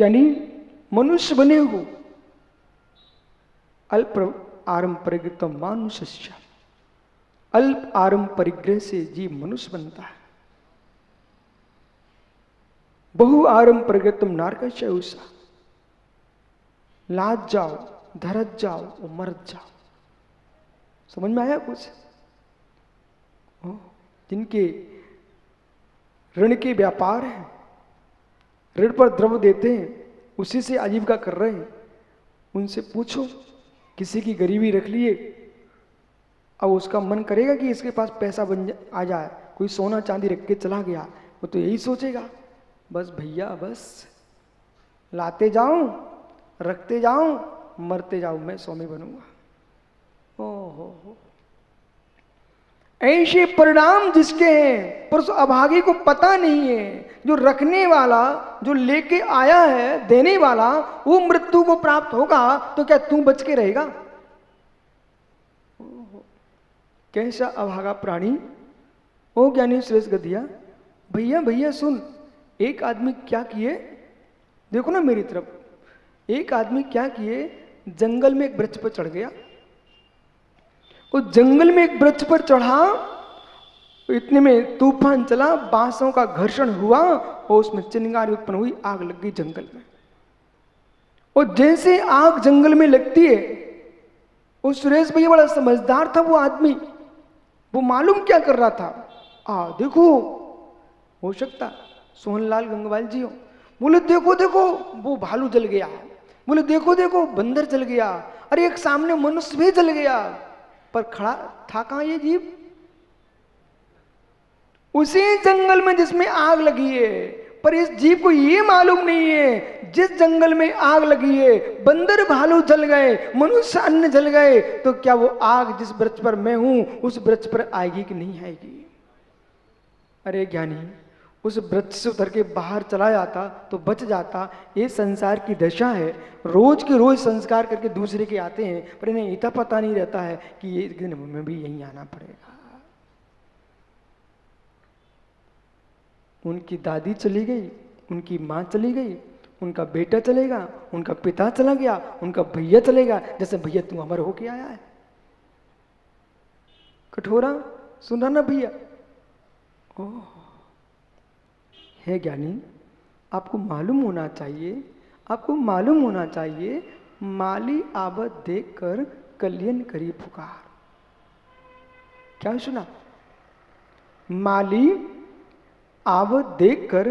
ज्ञानी मनुष्य बने हो, अल्प आरंभ परिग्रह मानुष्य, अल्प आरंभ परिग्रह से जीव मनुष्य बनता है। बहु आरंभ परिग्रह नारकस्य उषा, लाज जाओ, धरत जाओ और मरत जाओ। समझ में आया कुछ? जिनके ऋण के व्यापार हैं, ऋण पर द्रव्य देते हैं, उसी से आजीविका कर रहे हैं, उनसे पूछो, किसी की गरीबी रख लिए, अब उसका मन करेगा कि इसके पास पैसा आ जाए, कोई सोना चांदी रख के चला गया, वो तो यही सोचेगा, बस भैया बस लाते जाऊं, रखते जाऊं, मरते जाऊं, मैं स्वामी बनूंगा। हो ऐसे परिणाम जिसके हैं, पर उस अभागी को पता नहीं है, जो रखने वाला, जो लेके आया है, देने वाला, वो मृत्यु को प्राप्त होगा तो क्या तू बच के रहेगा? कैसा अभागा प्राणी। ओ ज्ञानी श्रेष्ठ गधिया, भैया भैया सुन, एक आदमी क्या किए, देखो ना मेरी तरफ, एक आदमी क्या किए, जंगल में एक वृक्ष पर चढ़ गया, वो जंगल में एक वृक्ष पर चढ़ा, इतने में तूफान चला, बांसों का घर्षण हुआ और उसमें चिंगारी उत्पन्न हुई, आग लग गई जंगल में। और जैसे आग जंगल में लगती है, वो सुरेश भैया बड़ा समझदार था वो आदमी, वो मालूम क्या कर रहा था, देखो हो सकता सोहनलाल गंगवाल जी हो, बोले देखो देखो वो भालू जल गया, बोले देखो देखो बंदर जल गया, अरे एक सामने मनुष्य भी जल गया, पर खड़ा था कहां ये जीव? उसी जंगल में जिसमें आग लगी है, पर इस जीव को ये मालूम नहीं है, जिस जंगल में आग लगी है, बंदर भालू जल गए, मनुष्य अन्य जल गए, तो क्या वो आग जिस वृक्ष पर मैं हूं उस वृक्ष पर आएगी कि नहीं आएगी? अरे ज्ञानी, उस वृक्ष से उतर के बाहर चला जाता तो बच जाता। ये संसार की दशा है, रोज के रोज संस्कार करके दूसरे के आते हैं, पर इन्हें इतना पता नहीं रहता है कि ये एक दिन हमें भी यहीं आना पड़ेगा। उनकी दादी चली गई, उनकी माँ चली गई, उनका बेटा चलेगा, उनका पिता चला गया, उनका भैया चलेगा, जैसे भैया तू अमर होके आया है। कठोरा सुना ना भैया? ओह है ज्ञानी, आपको मालूम होना चाहिए, आपको मालूम होना चाहिए, माली आवत देखकर कल्याण करी पुकार। क्या सुना? माली आवत देखकर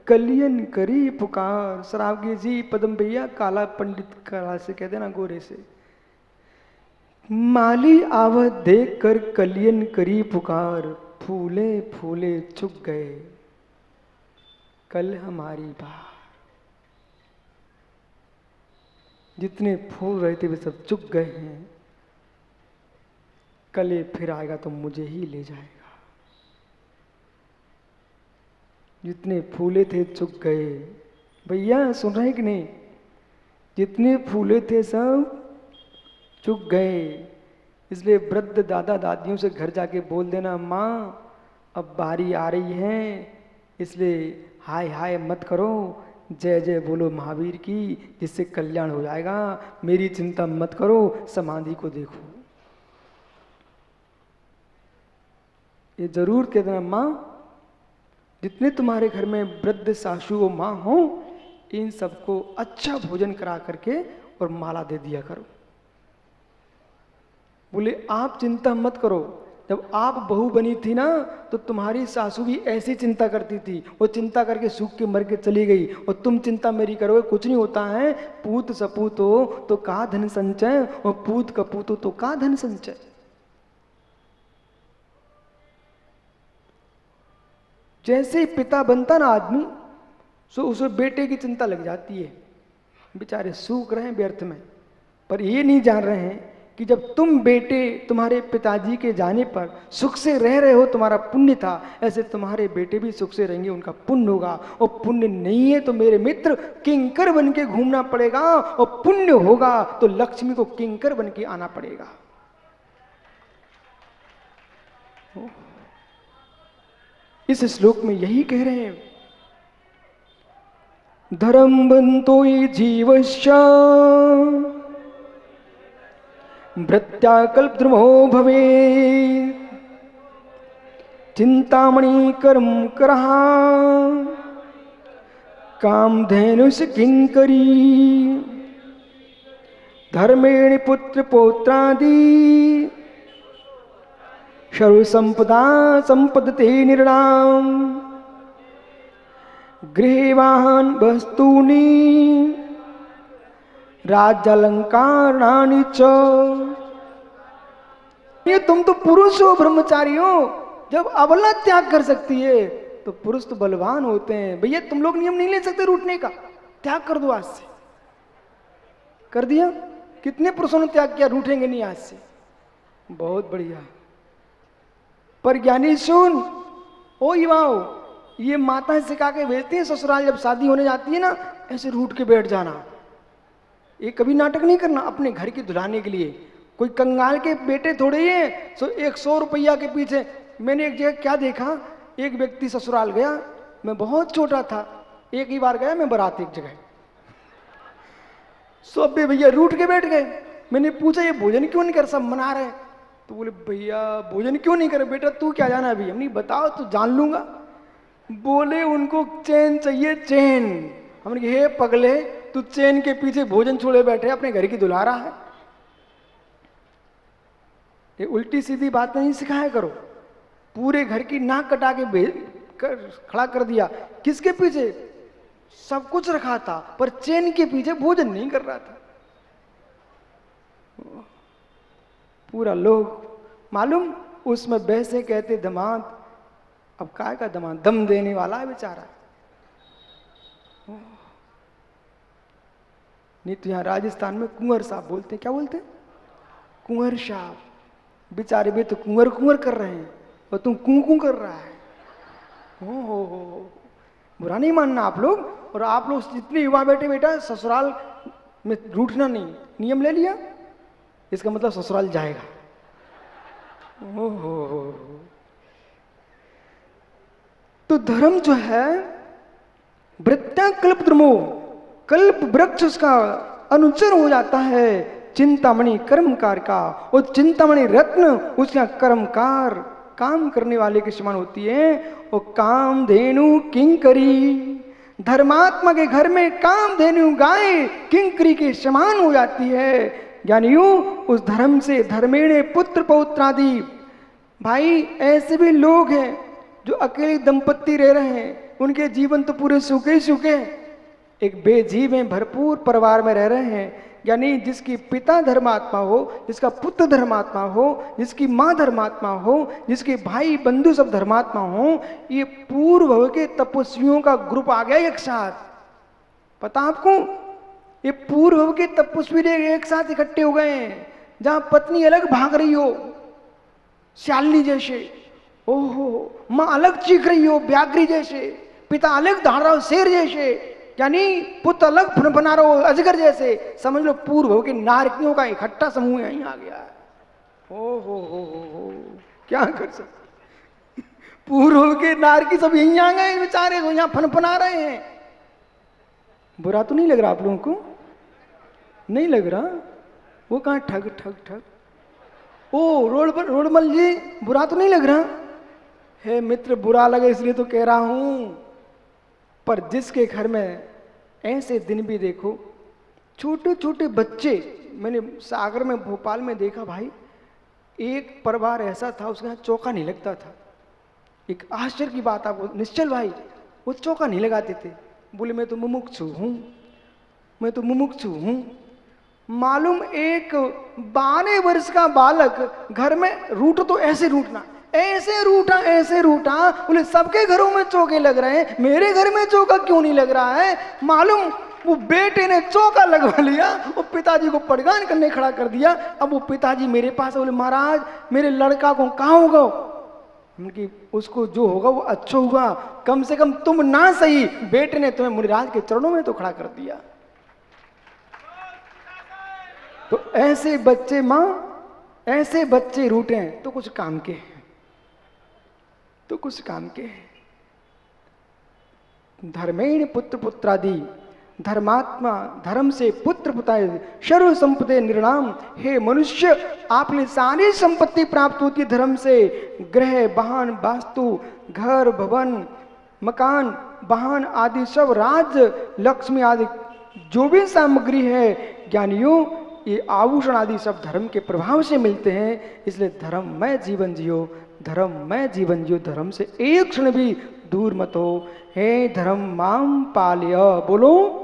कल्याण करी पुकार। सरावगी जी पदम भैया, काला पंडित काला से कहते ना, गोरे से। माली आवत देखकर कल्याण करी पुकार, फूले फूले चुक गए कल हमारी बार। जितने फूल रहे थे वे सब चुक गए हैं, कल ये फिर आएगा तो मुझे ही ले जाएगा। जितने फूले थे चुक गए। भैया सुन रहे कि नहीं? जितने फूले थे सब चुक गए। इसलिए वृद्ध दादा दादियों से घर जाके बोल देना, माँ अब बारी आ रही है, इसलिए हाय हाय मत करो, जय जय बोलो महावीर की, जिससे कल्याण हो जाएगा। मेरी चिंता मत करो, समाधि को देखो। ये जरूर कह देना, माँ जितने तुम्हारे घर में वृद्ध सासू व माँ हो, इन सबको अच्छा भोजन करा करके और माला दे दिया करो। बोले आप चिंता मत करो, जब आप बहू बनी थी ना, तो तुम्हारी सासू भी ऐसी चिंता करती थी, वो चिंता करके सूख के मर के चली गई, और तुम चिंता मेरी करोगे, कुछ नहीं होता है। पूत सपूत हो तो का धन संचय, और पूत कपूत हो तो का धन संचय। जैसे ही पिता बनता ना आदमी, सो उसे बेटे की चिंता लग जाती है। बेचारे सूख रहे हैं व्यर्थ में, पर ये नहीं जान रहे हैं कि जब तुम बेटे तुम्हारे पिताजी के जाने पर सुख से रह रहे हो, तुम्हारा पुण्य था, ऐसे तुम्हारे बेटे भी सुख से रहेंगे, उनका पुण्य होगा। और पुण्य नहीं है तो मेरे मित्र किंकर बन के घूमना पड़ेगा, और पुण्य होगा तो लक्ष्मी को किंकर बन के आना पड़ेगा। इस श्लोक में यही कह रहे हैं, धर्म बंतो ये जीवश्च भृत्याकल्पद्रुमो भवे चिंतामणि कर्म करः कामधेनुष किंकरी धर्मेण पुत्र पौत्रादि सर्व संपदा संपदते निर्णाम गृहवाहन वस्तूनि राज्यालंकारणानि च। ये तुम तो पुरुष हो, ब्रह्मचारी हो। जब अबला त्याग कर सकती है तो पुरुष तो बलवान होते हैं। भैया तुम लोग नियम नहीं ले सकते रूठने का, त्याग कर दो आज से। कर दिया? कितने पुरुषों ने त्याग किया? रूठेंगे नहीं आज से। बहुत बढ़िया। पर ज्ञानी सुन, ओ युवाओ, ये माता सिखा के भेजती है ससुराल, जब शादी होने जाती है ना, ऐसे रूठ के बैठ जाना। ये कभी नाटक नहीं करना अपने घर की दुल्हाने के लिए। कोई कंगाल के बेटे थोड़े ही है सो 100 रुपया के पीछे। मैंने एक जगह क्या देखा, एक व्यक्ति ससुराल गया, मैं बहुत छोटा था, एक ही बार गया मैं बारात एक जगह, सब भैया रूठ के बैठ गए। मैंने पूछा ये भोजन क्यों नहीं कर, सब मना रहे। तो बोले भैया भोजन क्यों नहीं करे? बेटा तू क्या जाना अभी? हमने बताओ तो जान लूंगा। बोले उनको चैन चाहिए, चैन। हमने कहा हे पगले, तू चैन के पीछे भोजन छोड़े बैठे, अपने घर की दुल्हा रहा है। ये उल्टी सीधी बात नहीं सिखाया करो। पूरे घर की नाक कटा के खड़ा कर दिया। किसके पीछे? सब कुछ रखा था पर चैन के पीछे भोजन नहीं कर रहा था। पूरा लोग मालूम उसमें वैसे कहते दमाद, अब काय का दमाद, दम देने वाला है बेचारा। नहीं तो यहां राजस्थान में कुंवर साहब बोलते, क्या बोलते? कुंवर साहब। बेचारे भी तो कुंवर कुंवर कर रहे हैं और तुम कूं कूं कर रहा है। हो बुरा नहीं मानना आप लोग। और आप लोग जितने युवा बेटे बेटा ससुराल में रूठना नहीं, नियम ले लिया, इसका मतलब ससुराल जाएगा। ओहो। तो धर्म जो है वृत्ता कल्प द्रुमो, कल्प वृक्ष उसका अनुचर हो जाता है चिंतामणि कर्मकार का। और चिंतामणि रत्न उसका कर्मकार, काम करने वाले के समान होती है। और कामधेनु किंकरी, धर्मात्मा के घर में कामधेनु गाय किंकरी के समान हो जाती है। ज्ञानियों उस धर्म से धर्मेणे पुत्र पौत्रादि। भाई ऐसे भी लोग हैं जो अकेले दंपत्ति रह रहे हैं, उनके जीवन तो पूरे सूखे ही सूखे। एक बेजीव में भरपूर परिवार में रह रहे हैं, यानी जिसकी पिता धर्मात्मा हो, जिसका पुत्र धर्मात्मा हो, जिसकी माँ धर्मात्मा हो, जिसके भाई बंधु सब धर्मात्मा हो। ये पूर्व के तपस्वियों का ग्रुप आ गया एक साथ। पता आपको? ये पूर्व के तपस्वी एक साथ इकट्ठे हो गए हैं। जहां पत्नी अलग भाग रही हो श्यालनी जैसे, ओहो, माँ अलग चीख रही हो व्याघ्री जैसे, पिता अलग दौड़ रहा हो शेर जैसे, यानी पुत्र अलग फनफना रहा हो अजगर जैसे। समझ लो पूर्व के नारकियों का इकट्ठा समूह यहीं आ गया है। हो क्या कर सकते? पूर्व के नारकी सब यहीं आ गए बेचारे, जो यहाँ फनफना रहे हैं। बुरा तो नहीं लग रहा आप लोगों को? नहीं लग रहा? वो कहाँ ठग ठग ठग। ओ रोडमल जी, बुरा तो नहीं लग रहा? है मित्र, बुरा लगे इसलिए तो कह रहा हूं। पर जिसके घर में ऐसे दिन भी देखो, छोटे छोटे बच्चे, मैंने सागर में भोपाल में देखा भाई, एक परिवार ऐसा था उसके यहाँ चौका नहीं लगता था। एक आश्चर्य की बात आपको, निश्चल भाई वो चौका नहीं लगाते थे। बोले मैं तो मुमुक्षु हूं, मैं तो मुमुक्षु हूं। मालूम एक 12 वर्ष का बालक घर में रूठ तो ऐसे रूठना, ऐसे रूठा। बोले सबके घरों में चौके लग रहे हैं, मेरे घर में चौका क्यों नहीं लग रहा है? मालूम वो बेटे ने चौका लगवा लिया, वो पिताजी को पड़गान करने खड़ा कर दिया। अब वो पिताजी मेरे पास, बोले महाराज मेरे लड़का को कहाँ होगा? उनकी उसको जो होगा वो अच्छा होगा, कम से कम तुम ना सही, बेटे ने तुम्हें मुनिराज के चरणों में तो खड़ा कर दिया। तो ऐसे बच्चे मां, ऐसे बच्चे रूठे तो कुछ काम के हैं, तो कुछ काम के हैं। धर्मेण पुत्र पुत्रादि, धर्मात्मा धर्म से पुत्र पुताए सर्व संपत्ति निर्णाम। हे मनुष्य, आपने सारी संपत्ति प्राप्त होती धर्म से। ग्रह वाहन वास्तु, घर भवन मकान वाहन आदि सब, राज लक्ष्मी आदि जो भी सामग्री है ज्ञानियों, ये आभूषण आदि सब धर्म के प्रभाव से मिलते हैं। इसलिए धर्ममय जीवन जियो, धर्ममय जीवन जियो, धर्म से एक क्षण भी दूर मत हो। हे धर्म माम पालय, बोलो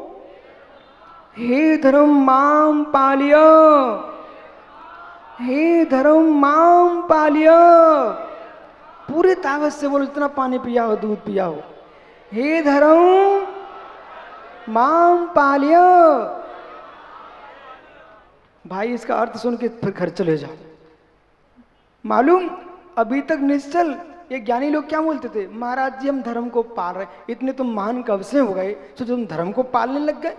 हे धर्म माम पालय, हे धर्म माम पालय। पूरे ताकत से बोलो, इतना पानी पिया हो, दूध पिया हो। हे धर्म माम पालय। भाई इसका अर्थ सुन के फिर घर चले जाओ। मालूम अभी तक निश्चल ये ज्ञानी लोग क्या बोलते थे, महाराज जी हम धर्म को पाल रहे, इतने तुम महान कब से हो गए तो तुम धर्म को पालने लग गए।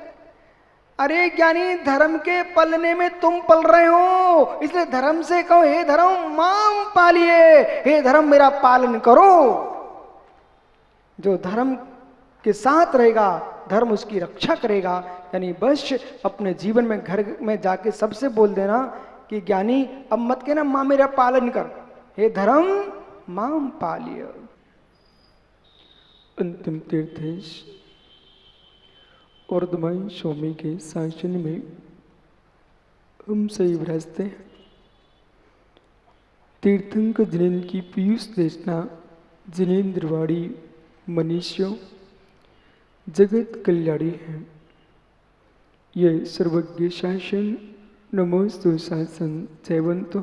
अरे ज्ञानी, धर्म के पलने में तुम पल रहे हो, इसलिए धर्म से कहो हे धर्म माम पालिए, हे धर्म मेरा पालन करो। जो धर्म के साथ रहेगा धर्म उसकी रक्षा करेगा। यानी बस अपने जीवन में घर में जाके सबसे बोल देना कि ज्ञानी अब मत कहना माँ मेरा पालन कर, हे धर्म माम पालिय। अंतिम तीर्थेश और दमाई स्वामी के शासन में हम सही विराजते हैं। तीर्थंक जिनेन्द्र की पीयूष देशना, जिनेन्द्रवाड़ी मनीष्यों जगत कल्याणी है। ये सर्वज्ञ शासन नमोस्तु शासन जयवंतो,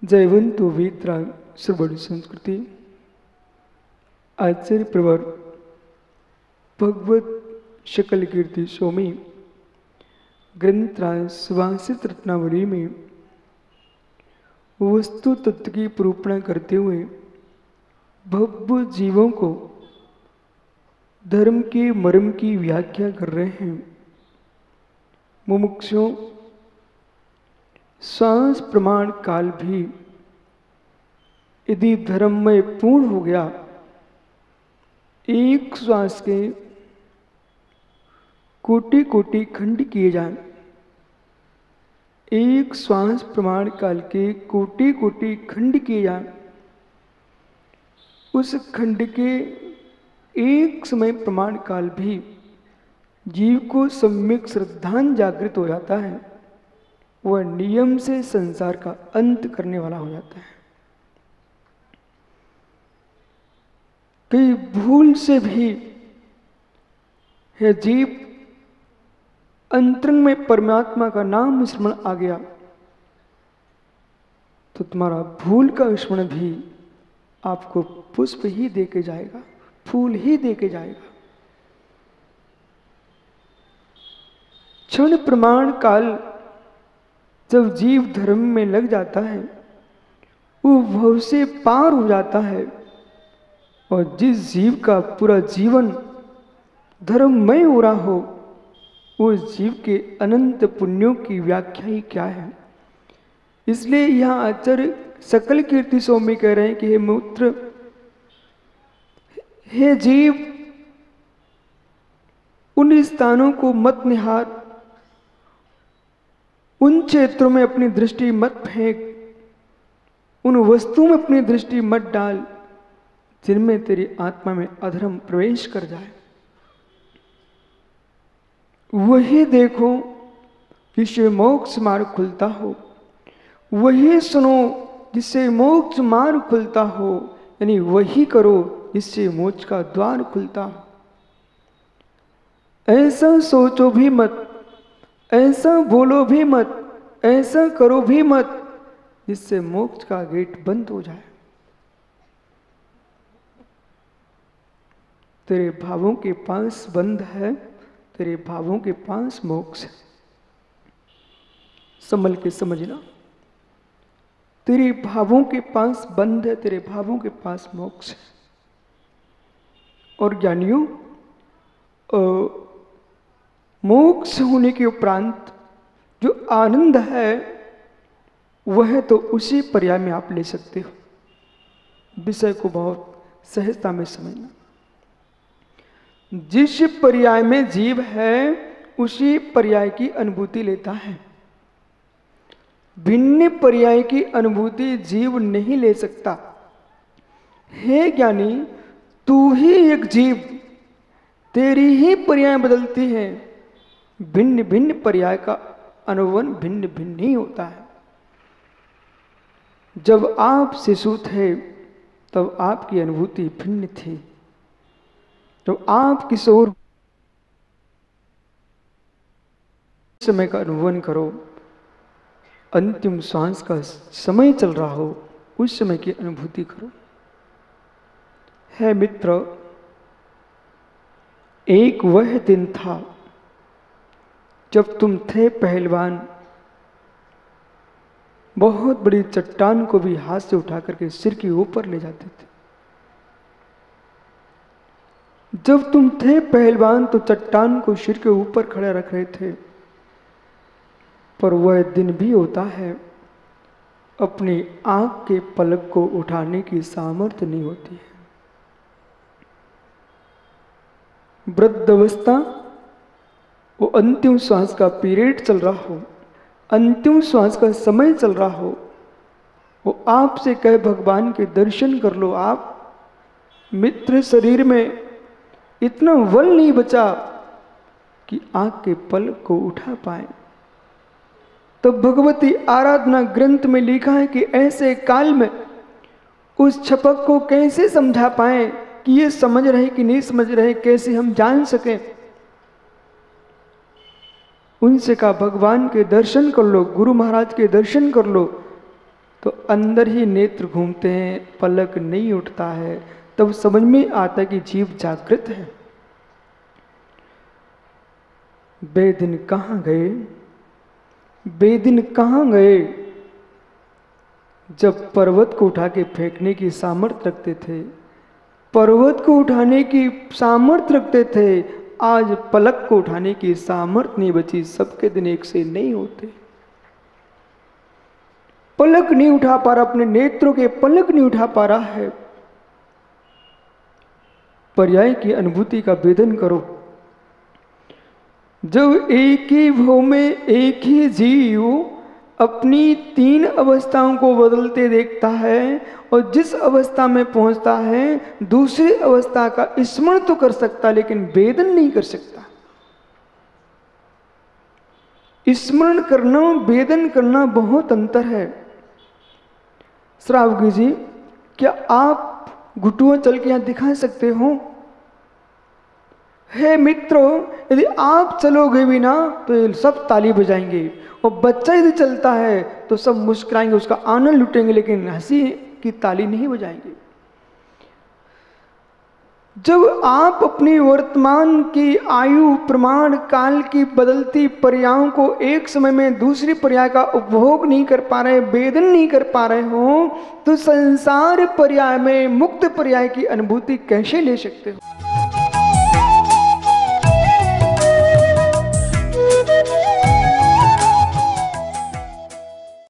जयवंतो वेत्रा सर्वण संस्कृति। आचार्य प्रवर भगवत शकल कीर्ति स्वामी ग्रंथराज सुभाषित रत्नावली में वस्तु तत्व की निरूपणा करते हुए भव्य जीवों को धर्म के मर्म की व्याख्या कर रहे हैं। मुमुक्षुओं, श्वास प्रमाण काल भी यदि धर्म में पूर्ण हो गया, एक श्वास के कोटि कोटि खंड किए जाएं, एक श्वास प्रमाण काल के कोटि कोटि खंड किए जाएं, उस खंड के एक समय प्रमाण काल भी जीव को सम्यक श्रद्धान जागृत हो जाता है, वह नियम से संसार का अंत करने वाला हो जाता है। कई भूल से भी है जीव अंतरंग में परमात्मा का नाम स्मरण आ गया तो तुम्हारा भूल का स्मरण भी आपको पुष्प ही देके जाएगा, फूल ही देके जाएगा। क्षण प्रमाण काल जब जीव धर्म में लग जाता है, वो भव से पार हो जाता है। और जिस जीव का पूरा जीवन धर्ममय हो रहा हो, उस जीव के अनंत पुण्यों की व्याख्या ही क्या है। इसलिए यहाँ आचार्य सकल कीर्ति स्वामी कह रहे हैं कि हे मूत्र, हे जीव, उन स्थानों को मत निहार, उन क्षेत्रों में अपनी दृष्टि मत फेंक, उन वस्तुओं में अपनी दृष्टि मत डाल जिनमें तेरी आत्मा में अधर्म प्रवेश कर जाए। वही देखो जिससे मोक्ष मार्ग खुलता हो, वही सुनो जिससे मोक्ष मार्ग खुलता हो, यानी वही करो जिससे मोक्ष का द्वार खुलता हो। ऐसा सोचो भी मत, ऐसा बोलो भी मत, ऐसा करो भी मत जिससे मोक्ष का गेट बंद हो जाए। तेरे भावों के पास बंध है, तेरे भावों के पास मोक्ष है। संभल के समझना, तेरे भावों के पास बंध है, तेरे भावों के पास मोक्ष है। और ज्ञानियों, मोक्ष होने के उपरांत जो आनंद है वह तो उसी पर्याय में आप ले सकते हो। विषय को बहुत सहजता में समझना। जिस पर्याय में जीव है उसी पर्याय की अनुभूति लेता है। भिन्न पर्याय की अनुभूति जीव नहीं ले सकता। हे ज्ञानी, तू ही एक जीव, तेरी ही पर्याय बदलती है। भिन्न भिन्न पर्याय का अनुभवन भिन्न भिन्न ही होता है। जब आप शिशु थे तब आपकी अनुभूति भिन्न थी। जब आप किशोर समय का अनुभवन करो, अंतिम श्वास का समय चल रहा हो, उस समय की अनुभूति करो। है मित्र, एक वह दिन था जब तुम थे पहलवान, बहुत बड़ी चट्टान को भी हाथ से उठा करके सिर के ऊपर ले जाते थे। जब तुम थे पहलवान तो चट्टान को सिर के ऊपर खड़ा रख रहे थे। पर वह दिन भी होता है, अपनी आंख के पलक को उठाने की सामर्थ्य नहीं होती है। वृद्धावस्था, वो अंतिम श्वास का पीरियड चल रहा हो, अंतिम श्वास का समय चल रहा हो, वो आपसे कहे भगवान के दर्शन कर लो। आप मित्र, शरीर में इतना बल नहीं बचा कि आंख के पलक को उठा पाए। तो भगवती आराधना ग्रंथ में लिखा है कि ऐसे काल में उस छपक को कैसे समझा पाए कि ये समझ रहे कि नहीं समझ रहे, कैसे हम जान सकें। उनसे कहा भगवान के दर्शन कर लो, गुरु महाराज के दर्शन कर लो। तो अंदर ही नेत्र घूमते हैं, पलक नहीं उठता है। तब समझ में आता है कि जीव जागृत है। बेदिन कहाँ गए, बेदिन कहाँ गए? जब पर्वत को उठा के फेंकने की सामर्थ्य रखते थे, पर्वत को उठाने की सामर्थ्य रखते थे, आज पलक को उठाने की सामर्थ्य नहीं बची। सबके दिन एक से नहीं होते। पलक नहीं उठा पा रहा, अपने नेत्रों के पलक नहीं उठा पा रहा है। पर्याय की अनुभूति का वेदन करो। जब एक ही भव में एक ही जीव अपनी तीन अवस्थाओं को बदलते देखता है और जिस अवस्था में पहुंचता है दूसरी अवस्था का स्मरण तो कर सकता लेकिन वेदन नहीं कर सकता। स्मरण करना, वेदन करना बहुत अंतर है। श्रावकी जी, क्या आप घुटुआ चल के यहां दिखा सकते हो? हे मित्रों, यदि आप चलोगे भी ना तो ये सब ताली बजाएंगे, और बच्चा यदि चलता है तो सब मुस्कुराएंगे, उसका आनंद लुटेंगे, लेकिन हंसी की ताली नहीं बजाएंगे। जब आप अपनी वर्तमान की आयु प्रमाण काल की बदलती पर्यायों को एक समय में दूसरी पर्याय का उपभोग नहीं कर पा रहे, वेदन नहीं कर पा रहे हो, तो संसार पर्याय में मुक्त पर्याय की अनुभूति कैसे ले सकते हो?